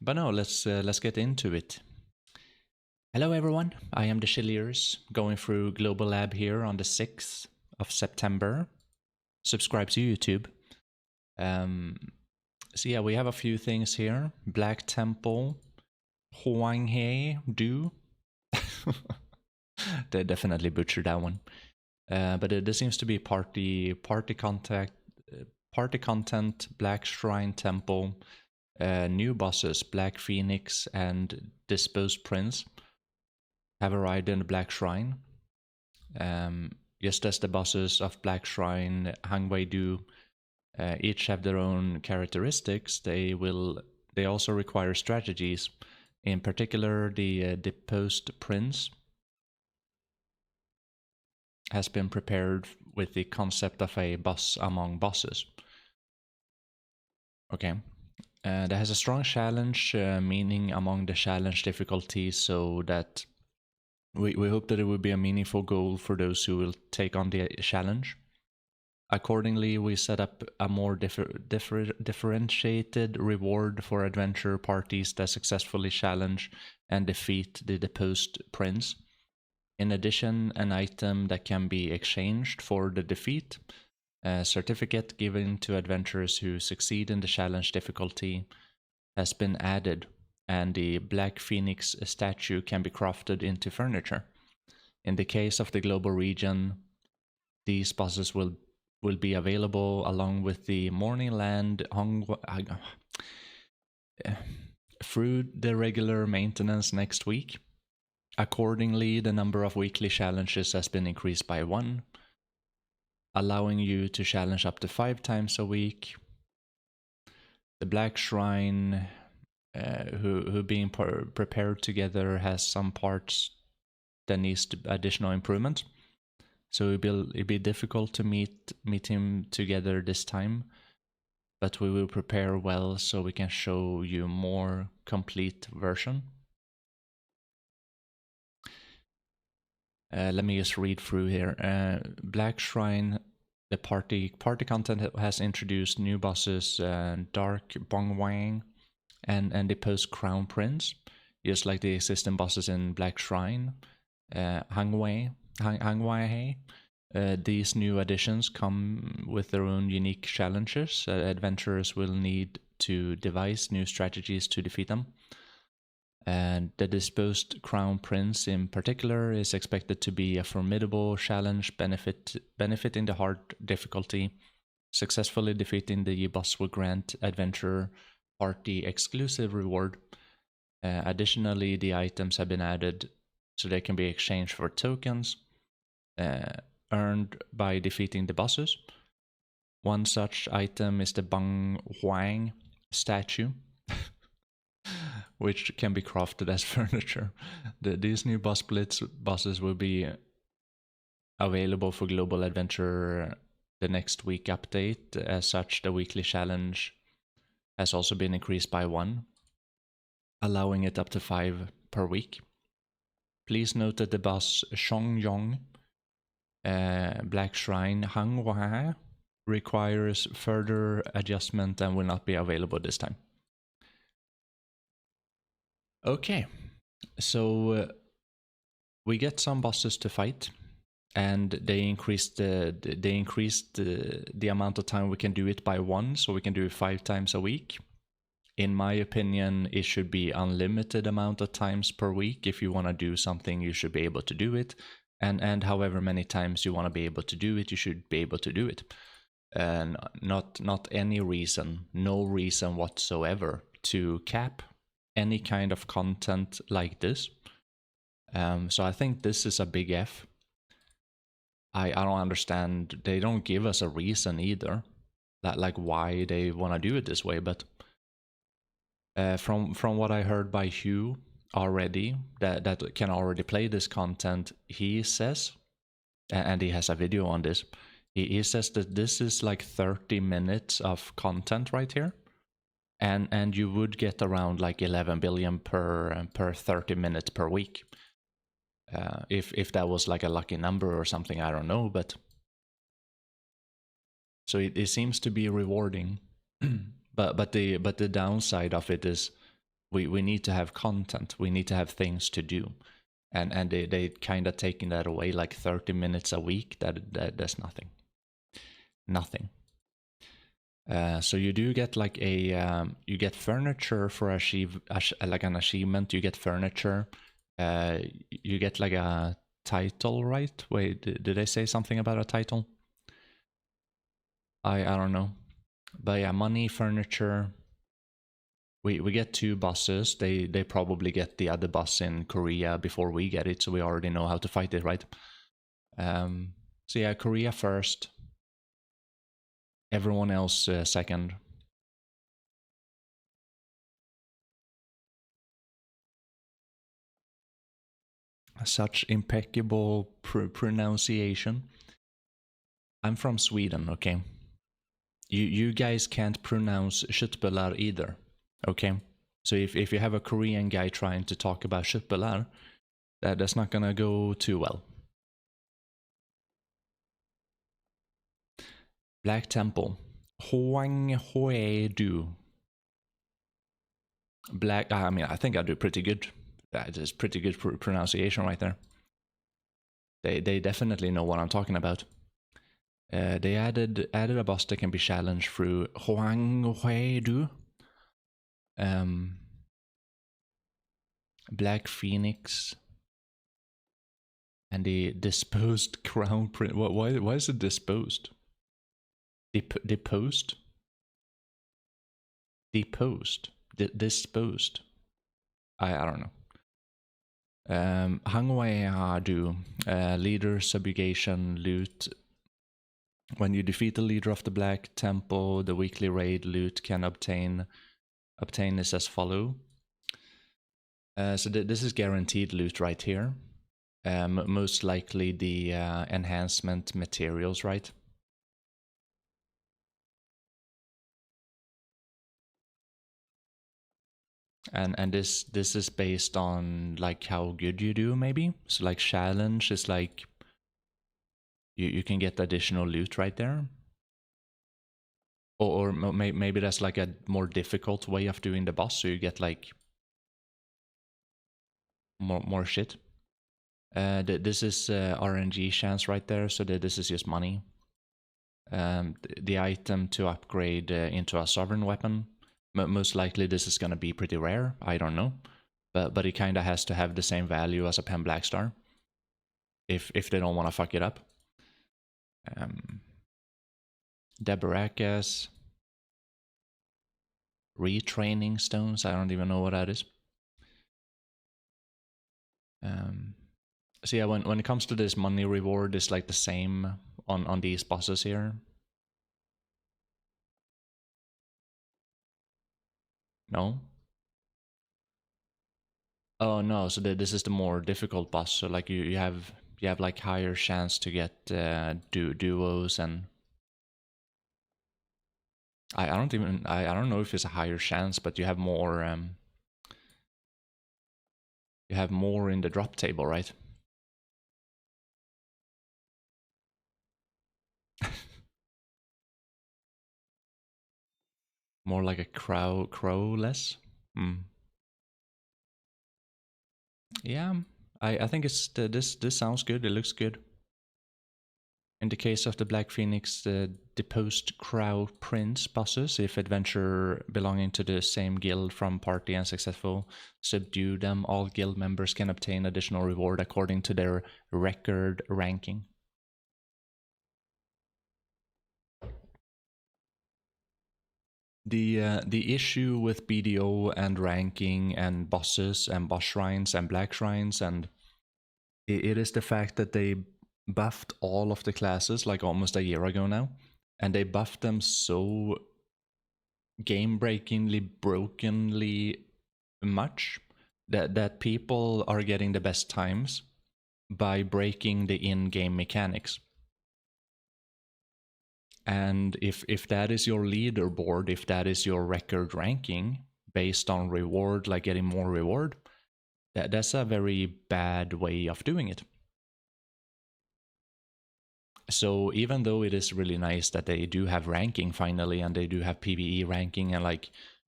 But no, let's get into it. Hello everyone, I am TheChilliers, going through Global Lab here on the 6th of September. Subscribe to YouTube. So yeah, we have a few things here. Black Temple, Huang He Du. They definitely butchered that one. But there seems to be party content, Black Shrine Temple, new bosses, Black Phoenix and Disposed Prince, have arrived in the Black Shrine. Just as the bosses of Black Shrine, Hangwei do, each have their own characteristics. They also require strategies. In particular, the Deposed Prince has been prepared with the concept of a boss among bosses. Okay. That has a strong challenge, meaning among the challenge difficulty, so that we hope that it will be a meaningful goal for those who will take on the challenge. Accordingly, we set up a more differentiated reward for adventure parties that successfully challenge and defeat the Deposed Prince. In addition, an item that can be exchanged for the defeat, a certificate given to adventurers who succeed in the challenge difficulty, has been added, and the Black Phoenix statue can be crafted into furniture. In the case of the global region, these bosses will be available along with the Morningland through the regular maintenance next week. Accordingly, the number of weekly challenges has been increased by 1, allowing you to challenge up to 5 times a week. The Black Shrine, who being prepared together, has some parts that needs additional improvement. So it'd be difficult to meet him together this time, but we will prepare well so we can show you more complete version. Let me just read through here. Black Shrine, the party content has introduced new bosses, Dark Bongwang and the Post Crown Prince, just like the existing bosses in Black Shrine. Hangwei. These new additions come with their own unique challenges. Adventurers will need to devise new strategies to defeat them. And the Disposed Crown Prince in particular is expected to be a formidable challenge, benefiting the hard difficulty. Successfully defeating the boss will grant adventurer party exclusive reward. Additionally, the items have been added so they can be exchanged for tokens earned by defeating the bosses. One such item is the Bang Huang statue, which can be crafted as furniture. These new bosses will be available for Global Adventure the next week update. As such, the weekly challenge has also been increased by 1, allowing it up to 5 per week. Please note that the boss Shongyong, Black Shrine Hanghua, requires further adjustment and will not be available this time. Okay, so we get some bosses to fight, and they increased the amount of time we can do it by 1, so we can do it 5 times a week. In my opinion, it should be unlimited amount of times per week. If you want to do something, you should be able to do it, and however many times you want to be able to do it, you should be able to do it. And not any reason, no reason whatsoever to cap any kind of content like this. So I think this is a big F. I don't understand. They don't give us a reason either, like why they want to do it this way. But from what I heard by Hugh already, that can already play this content, he says, and he has a video on this. He says that this is like 30 minutes of content right here. And you would get around like 11 billion per 30 minutes per week. If that was like a lucky number or something, I don't know, but so it seems to be rewarding. but the downside of it is We need to have content. We need to have things to do. And they kind of taking that away, like 30 minutes a week. That's nothing. Nothing. So you do get like you get furniture for like an achievement. You get furniture. You get like a title, right? Wait, did I say something about a title? I don't know. But yeah, money, furniture. We get 2 buses. They probably get the other bus in Korea before we get it, so we already know how to fight it, right? So yeah, Korea first. Everyone else second. Such impeccable pronunciation. I'm from Sweden, okay? You guys can't pronounce köttbullar either, okay? So if you have a Korean guy trying to talk about köttbullar, that's not gonna go too well. Black Temple. Hoang Hoe Du. Black, I mean, I think I do pretty good. That is pretty good pronunciation right there. They definitely know what I'm talking about. They added a boss that can be challenged through Hoang Hoe Du. Black Phoenix. And the disposed crown prince. Why is it disposed? Deposed? Deposed. Disposed. I don't know. Hangwei leader subjugation loot. When you defeat the leader of the Black Temple, the weekly raid loot can obtain is as follow. So this is guaranteed loot right here. Most likely the enhancement materials, right? And this is based on like how good you do, maybe. So like challenge is like you can get additional loot right there. Or maybe that's like a more difficult way of doing the boss, so you get like more shit. This is RNG chance right there, so this is just money. The item to upgrade into a sovereign weapon. Most likely this is gonna be pretty rare. I don't know, but it kind of has to have the same value as a Pen Black Star. If they don't want to fuck it up. Debaracus. Retraining stones. I don't even know what that is. So yeah, when it comes to this money reward, it's like the same on these bosses here. No. Oh no, so this is the more difficult boss. So like you have like higher chance to get duos, and I don't know if it's a higher chance, but you have more in the drop table, right? More like a crowless. Yeah, I think it's this sounds good. It looks good. In the case of the Black Phoenix, the deposed Crow Prince bosses, if adventure belonging to the same guild from party and successful, subdue them, all guild members can obtain additional reward according to their record ranking. The issue with BDO and ranking and bosses and boss shrines and black shrines, and it is the fact that they buffed all of the classes like almost a year ago now, and they buffed them so game-breakingly brokenly much that people are getting the best times by breaking the in-game mechanics. And if that is your leaderboard, if that is your record ranking based on reward, like getting more reward, that's a very bad way of doing it. So even though it is really nice that they do have ranking finally, and they do have PvE ranking, and like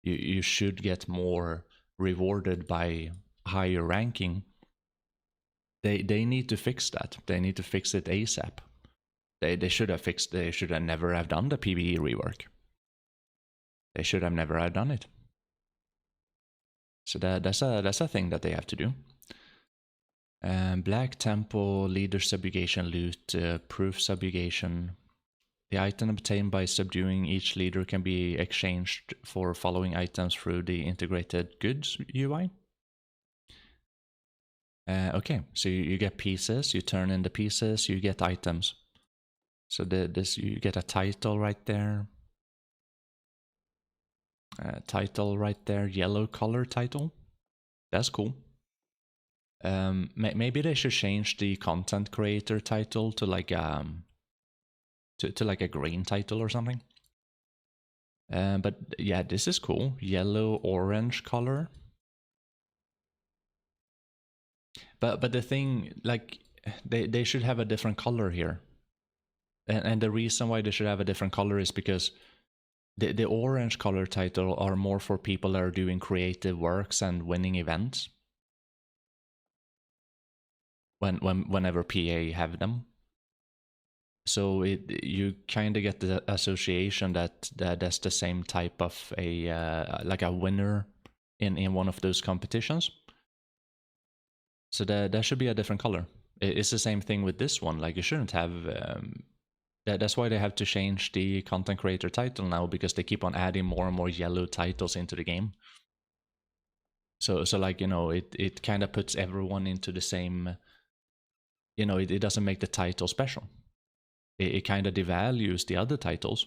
you should get more rewarded by higher ranking, they need to fix that. They need to fix it ASAP. They should have fixed. They should have never have done the PvE rework. They should have never have done it. So that's a thing that they have to do. Black temple, leader subjugation, loot, proof subjugation. The item obtained by subduing each leader can be exchanged for following items through the integrated goods UI. Okay, so you get pieces, you turn in the pieces, you get items. So this you get a title right there. Title right there, yellow color title. That's cool. Maybe they should change the content creator title to like to like a green title or something. But yeah, this is cool. Yellow, orange color. But the thing, like, they should have a different color here. And the reason why they should have a different color is because the orange color title are more for people that are doing creative works and winning events. Whenever PA have them. So you kind of get the association that that's the same type of a like a winner in one of those competitions. So that should be a different color. It's the same thing with this one. Like you shouldn't have. That's why they have to change the content creator title now, because they keep on adding more and more yellow titles into the game. So like, you know, it kind of puts everyone into the same. You know, it doesn't make the title special. It kind of devalues the other titles.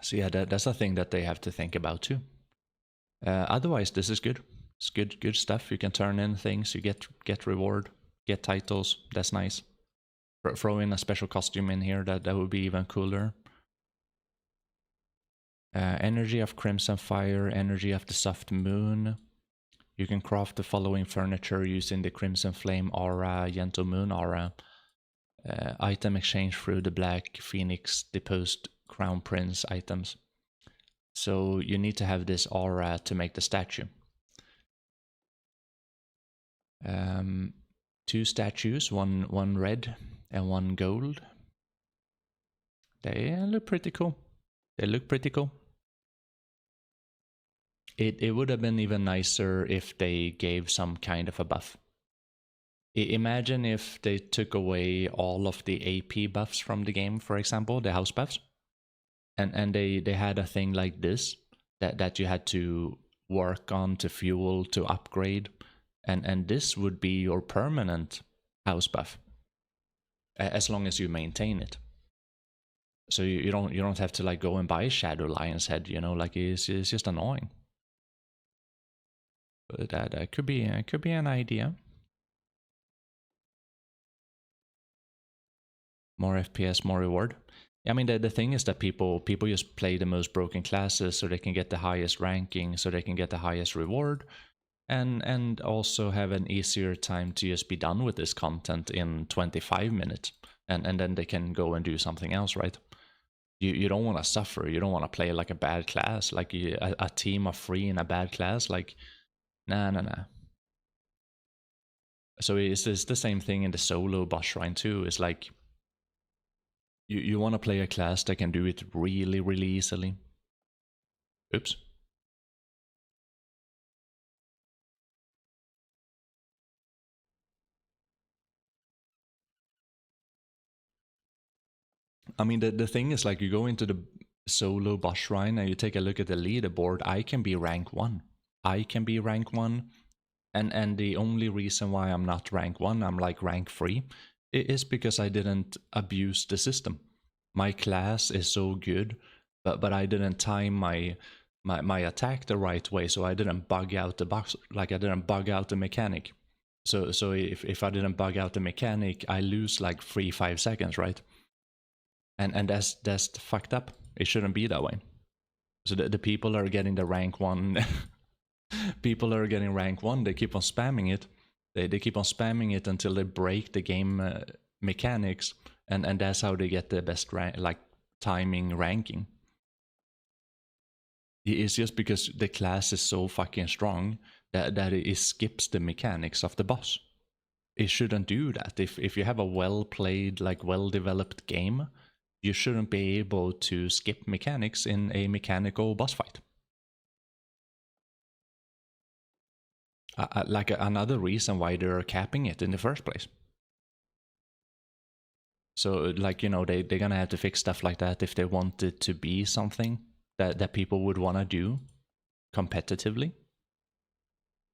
So yeah, that's a thing that they have to think about too. Otherwise, this is good. It's good stuff. You can turn in things. You get reward, get titles. That's nice. Throw in a special costume in here. That would be even cooler. Energy of Crimson Fire, Energy of the Soft Moon. You can craft the following furniture using the Crimson Flame aura, Gentle Moon aura. Item exchange through the Black Phoenix Deposed Crown Prince items. So you need to have this aura to make the statue. 2 statues, one red and one gold. They look pretty cool. They look pretty cool. It would have been even nicer if they gave some kind of a buff. Imagine if they took away all of the AP buffs from the game, for example, the house buffs. And they had a thing like this that you had to work on to fuel, to upgrade. And this would be your permanent house buff. As long as you maintain it. So you don't have to like go and buy Shadow Lion's head, you know, like it's just annoying. But that could be an idea. More FPS, more reward. I mean, the thing is that people just play the most broken classes so they can get the highest ranking, so they can get the highest reward, and also have an easier time to just be done with this content in 25 minutes, and then they can go and do something else, right? You don't want to suffer. You don't want to play like a bad class, like a team of 3 in a bad class, like nah. So it's the same thing in the solo boss shrine too. It's like you want to play a class that can do it really, really easily. Oops. I mean, the thing is, like, you go into the solo boss shrine and you take a look at the leaderboard. I can be rank 1. I can be rank 1. And the only reason why I'm not rank 1, I'm like rank 3, is because I didn't abuse the system. My class is so good, but I didn't time my attack the right way, so I didn't bug out the box, like I didn't bug out the mechanic. So if I didn't bug out the mechanic, I lose like 3-5 seconds, right? And that's fucked up. It shouldn't be that way. So the people are getting the rank 1. People are getting rank 1. They keep on spamming it. They keep on spamming it until they break the game mechanics, and that's how they get the best like timing ranking. It's just because the class is so fucking strong that it skips the mechanics of the boss. It shouldn't do that. If you have a well played, like well developed game, you shouldn't be able to skip mechanics in a mechanical boss fight. Like another reason why they're capping it in the first place. So, like, you know, they're gonna have to fix stuff like that if they want it to be something that people would want to do competitively.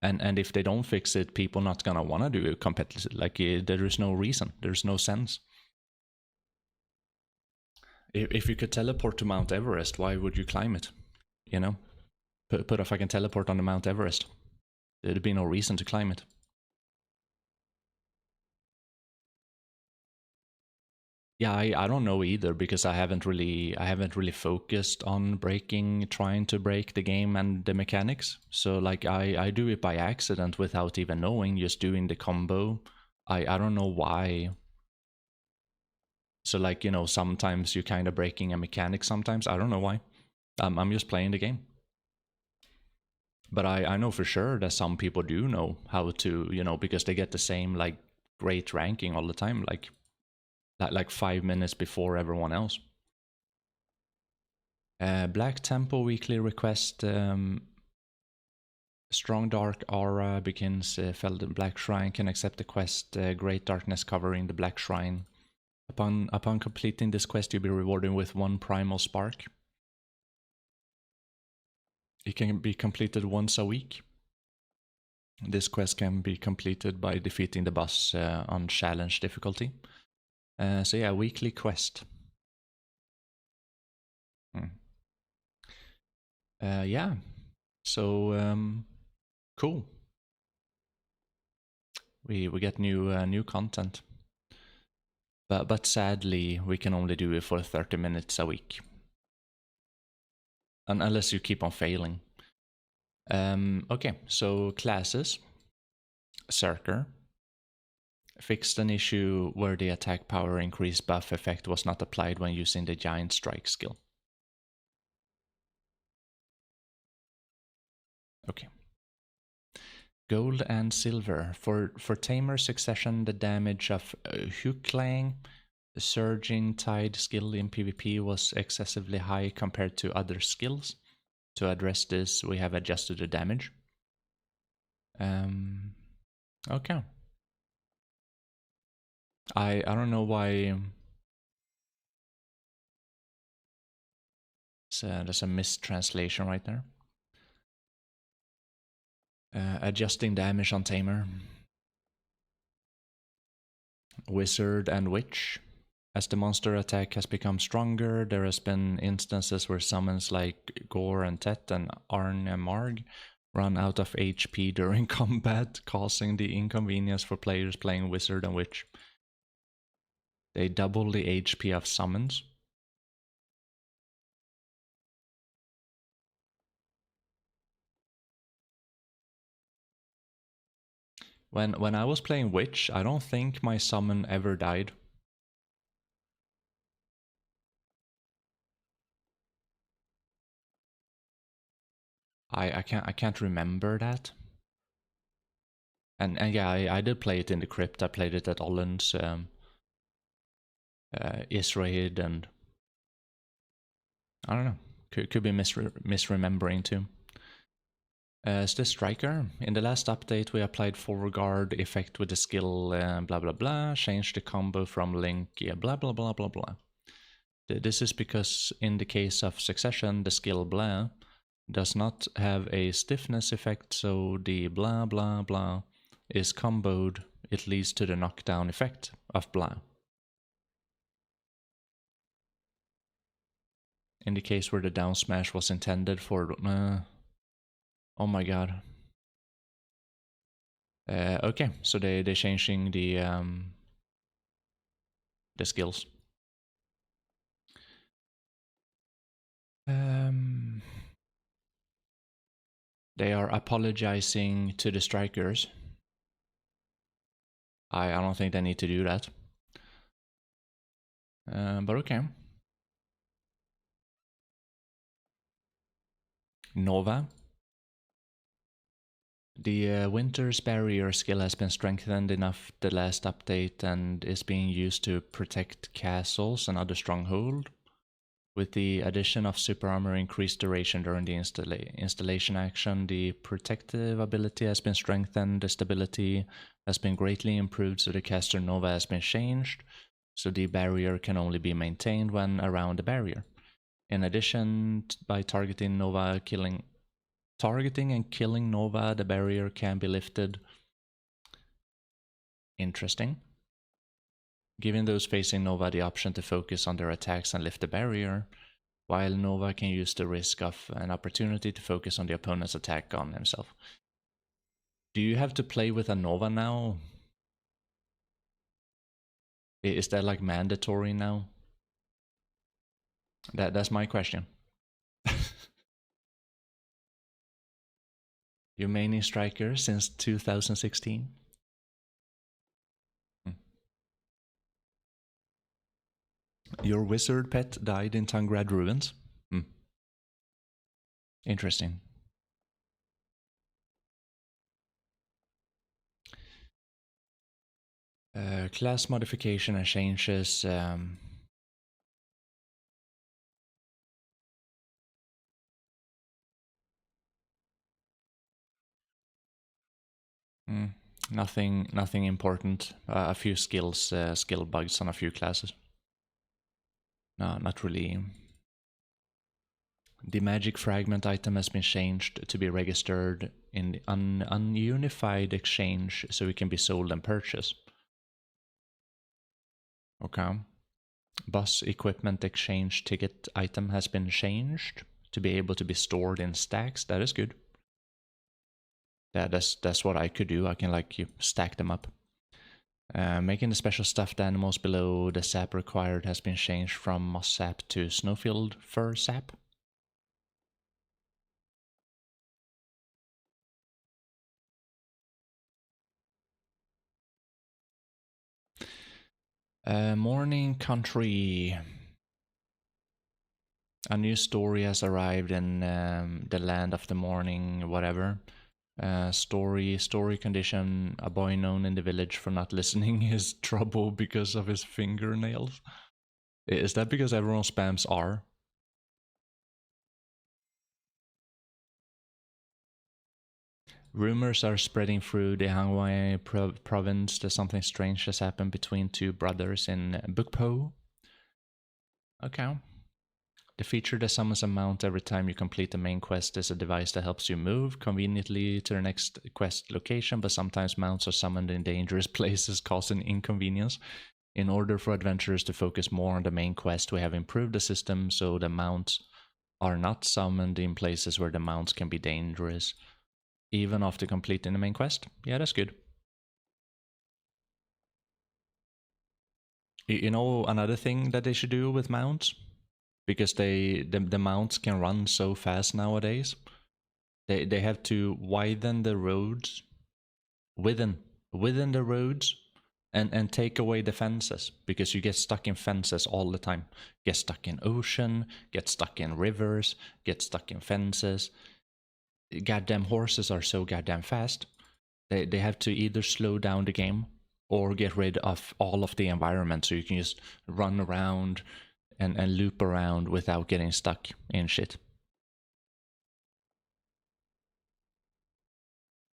And if they don't fix it, people not gonna want to do it competitively. Like, there is no reason, there's no sense. If you could teleport to Mount Everest, why would you climb it? You know, put a fucking teleport on the Mount Everest. There'd be no reason to climb it. Yeah, I don't know either, because I haven't really focused on trying to break the game and the mechanics. So like I do it by accident without even knowing, just doing the combo. I don't know why. So like, you know, sometimes you're kind of breaking a mechanic, sometimes I don't know why. I'm just playing the game. But I know for sure that some people do know how to, you know, because they get the same like great ranking all the time, like 5 minutes before everyone else. Black Tempo weekly request. Strong Dark Aura begins felled in Black Shrine. Can accept the quest Great Darkness covering the Black Shrine. Upon completing this quest, you'll be rewarded with 1 Primal Spark. It can be completed once a week. This quest can be completed by defeating the boss on challenge difficulty. So yeah, weekly quest. Yeah. So cool. We get new content. But sadly, we can only do it for 30 minutes a week. Unless you keep on failing. Okay, so classes. Circer. Fixed an issue where the attack power increase buff effect was not applied when using the Giant Strike skill. Okay. Gold and silver. For Tamer Succession, the damage of Huklang, the Surging Tide skill in PvP, was excessively high compared to other skills. To address this, we have adjusted the damage. Okay. I don't know why. There's a mistranslation right there. Adjusting damage on Tamer. Wizard and Witch. As the monster attack has become stronger, there has been instances where summons like Gore and Tet and Arn and Marg run out of HP during combat, causing the inconvenience for players playing Wizard and Witch. They double the HP of summons. When I was playing Witch, I don't think my summon ever died. I can't remember that. And yeah, I did play it in the crypt. I played it at Ollens, Israel, and I don't know. Could be misremembering too. As the striker, in the last update we applied forward guard effect with the skill blah blah blah, changed the combo from Link, yeah, blah blah blah blah blah. This is because in the case of Succession, the skill blah does not have a stiffness effect, so the blah blah blah is comboed, it leads to the knockdown effect of blah. In the case where the down smash was intended for... oh my god. Okay, so they're changing the skills. They are apologizing to the strikers. I don't think they need to do that. But okay. Nova. The Winter's Barrier skill has been strengthened enough the last update and is being used to protect castles and other strongholds. With the addition of super armor increased duration during the installation action, the protective ability has been strengthened, the stability has been greatly improved, so the caster Nova has been changed, so the barrier can only be maintained when around the barrier. In addition, by targeting and killing Nova, the barrier can be lifted. Interesting. Giving those facing Nova the option to focus on their attacks and lift the barrier, while Nova can use the risk of an opportunity to focus on the opponent's attack on himself. Do you have to play with a Nova now? Is that like mandatory now? That's my question. You main striker since 2016? Your wizard pet died in Tangrad ruins? Interesting. Class modification and changes. Nothing important. A few skill bugs on a few classes. No, not really. The magic fragment item has been changed to be registered in the ununified exchange, so it can be sold and purchased. Okay. Boss equipment exchange ticket item has been changed to be able to be stored in stacks. That is good. That's what I could do. I can like stack them up. Making the special stuffed animals below the sap required has been changed from moss sap to snowfield fur sap. Morning Country. A new story has arrived in the land of the morning, whatever. Story condition: a boy known in the village for not listening is trouble because of his fingernails. Is that because everyone spams R? Rumors are spreading through the Hangwei province that something strange has happened between two brothers in Bukpo. Okay. The feature that summons a mount every time you complete the main quest is a device that helps you move conveniently to the next quest location, but sometimes mounts are summoned in dangerous places, causing inconvenience. In order for adventurers to focus more on the main quest, we have improved the system so the mounts are not summoned in places where the mounts can be dangerous, even after completing the main quest. Yeah, that's good. You know another thing that they should do with mounts? Because the mounts can run so fast nowadays. They have to widen the roads within the roads and take away the fences, because you get stuck in fences all the time. Get stuck in ocean, get stuck in rivers, get stuck in fences. Goddamn horses are so goddamn fast. They have to either slow down the game or get rid of all of the environment so you can just run around and loop around without getting stuck in shit.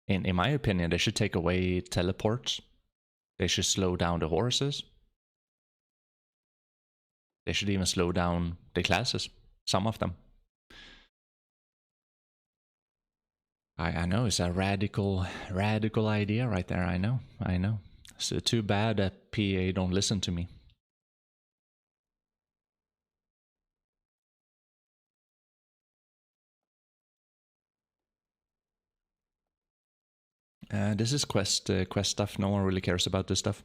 In my opinion, they should take away teleports. They should slow down the horses. They should even slow down the classes. Some of them. I know it's a radical idea right there. I know. So too bad that PA don't listen to me. This is quest stuff. No one really cares about this stuff.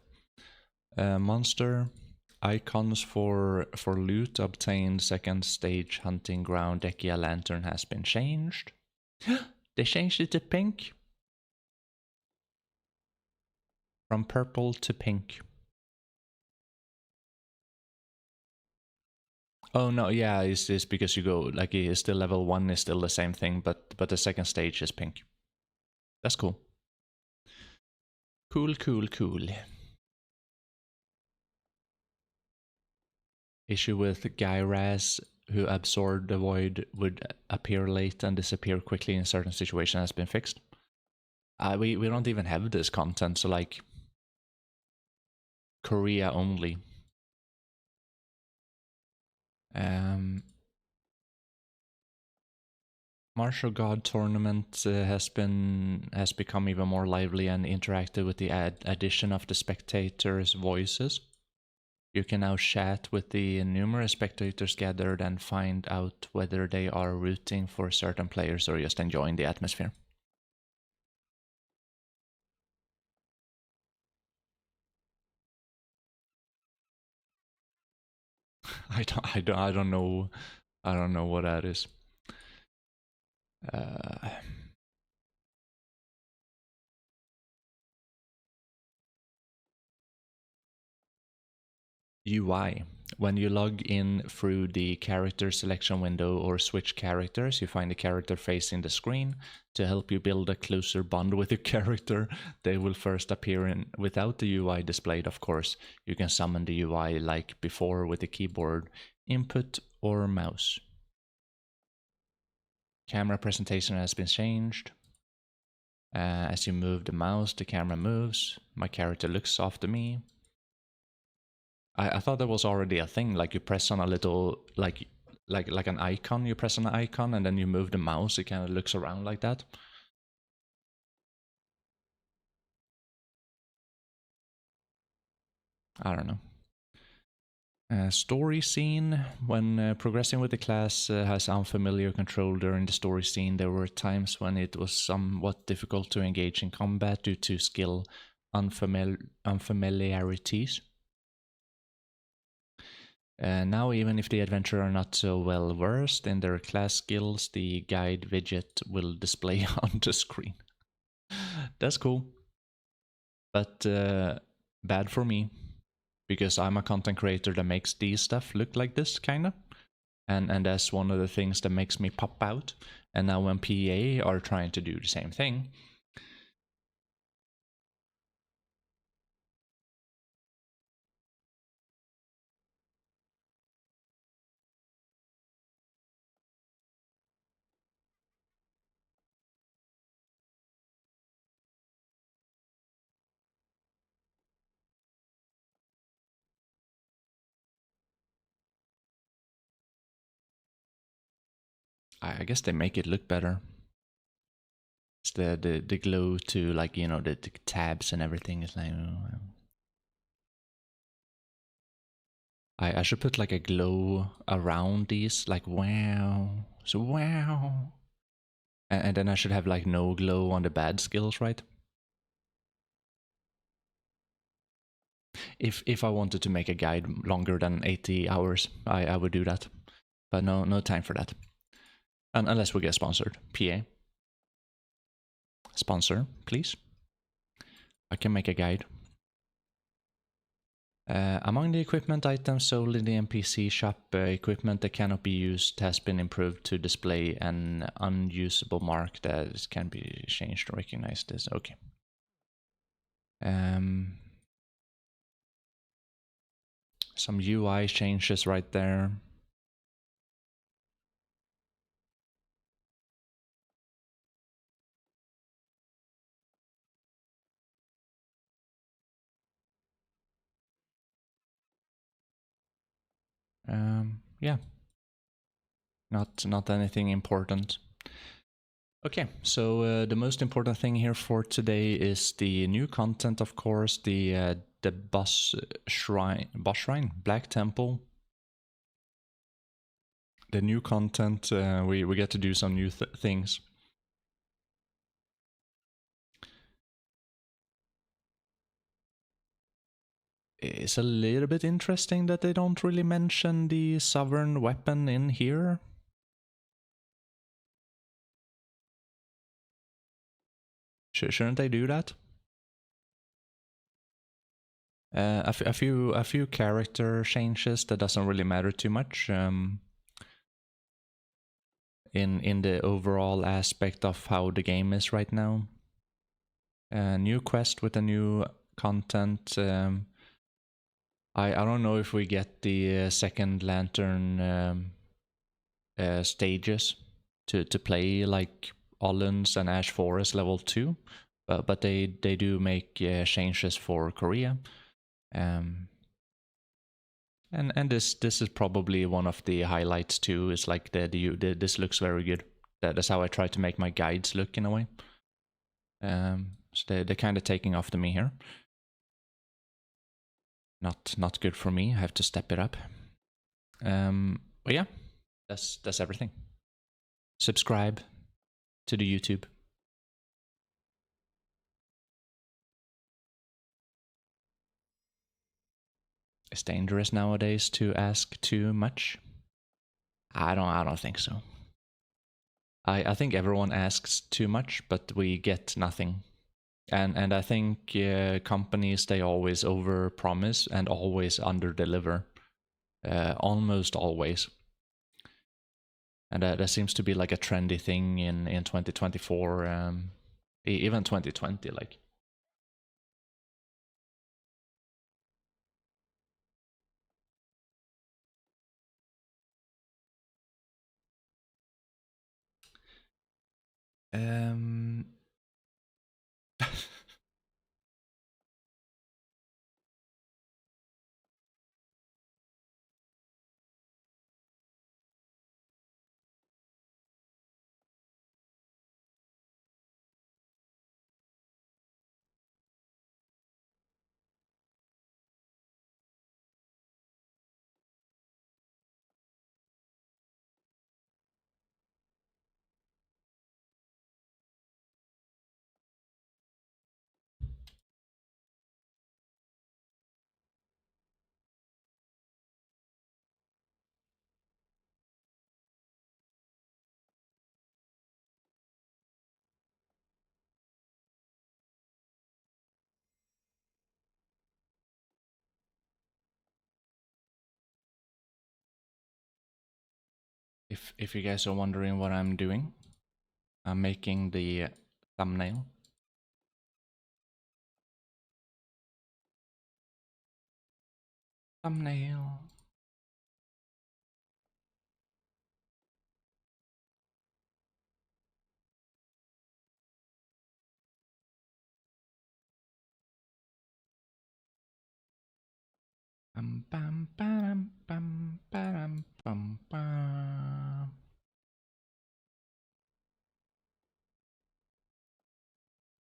Monster icons for loot obtained second stage hunting ground Dekia lantern has been changed. They changed it to pink. From purple to pink. Oh no, yeah, it's because you go like it's still level 1 is still the same thing, but the second stage is pink. That's cool. Cool, cool, cool. Issue with Gyraz, who absorbed the void, would appear late and disappear quickly in certain situations has been fixed. We don't even have this content, so like Korea only. Martial God tournament has become even more lively and interactive with the addition of the spectators' voices. You can now chat with the numerous spectators gathered and find out whether they are rooting for certain players or just enjoying the atmosphere. I don't know. I don't know what that is. Uh, UI. When you log in through the character selection window or switch characters, you find the character facing the screen. To help you build a closer bond with your character, they will first appear in without the UI displayed, of course. You can summon the UI like before with the keyboard input or mouse. Camera presentation has been changed. As you move the mouse, the camera moves. My character looks after me. I thought that was already a thing. Like you press on a little like an icon. You press on an icon and then you move the mouse. It kind of looks around like that. I don't know. Story scene. When progressing with the class has unfamiliar control during the story scene, there were times when it was somewhat difficult to engage in combat due to skill unfamiliarities. Now, even if the adventurer are not so well versed in their class skills, the guide widget will display on the screen. That's cool, but bad for me because I'm a content creator that makes these stuff look like this kind of, and that's one of the things that makes me pop out. And now when PA are trying to do the same thing, I guess they make it look better. It's the glow to like the tabs and everything is like. I should put like a glow around these, like wow. So wow. And then I should have like no glow on the bad skills, right? If I wanted to make a guide longer than 80 hours, I would do that. But no time for that. Unless we get sponsored. PA. Sponsor, please. I can make a guide. Among the equipment items sold in the NPC shop, equipment that cannot be used has been improved to display an unusable mark that can be changed to recognize this. Okay. Some UI changes right there. Yeah, not anything important. Okay, so the most important thing here for today is the new content, of course, the boss shrine, Black Temple. The new content, we get to do some new things. It's a little bit interesting that they don't really mention the sovereign weapon in here. Shouldn't they do that? A few character changes that doesn't really matter too much. In the overall aspect of how the game is right now. New quest with a new content. I don't know if we get the second lantern stages to play like Ollens and Ash Forest level 2, but they do make changes for Korea. And this is probably one of the highlights too. Is like this looks very good. That's how I try to make my guides look in a way. So they're kind of taking after me here. Not good for me. I have to step it up. But yeah, that's everything. Subscribe to the YouTube. It's dangerous nowadays to ask too much. I don't think so. I think everyone asks too much, but we get nothing. And I think companies, they always over promise and always under deliver. Almost always. And that seems to be like a trendy thing in 2024, even 2020. Like, um, if you guys are wondering what I'm doing, I'm making the thumbnail. Thumbnail. Bam bam bam bam bam bam bam.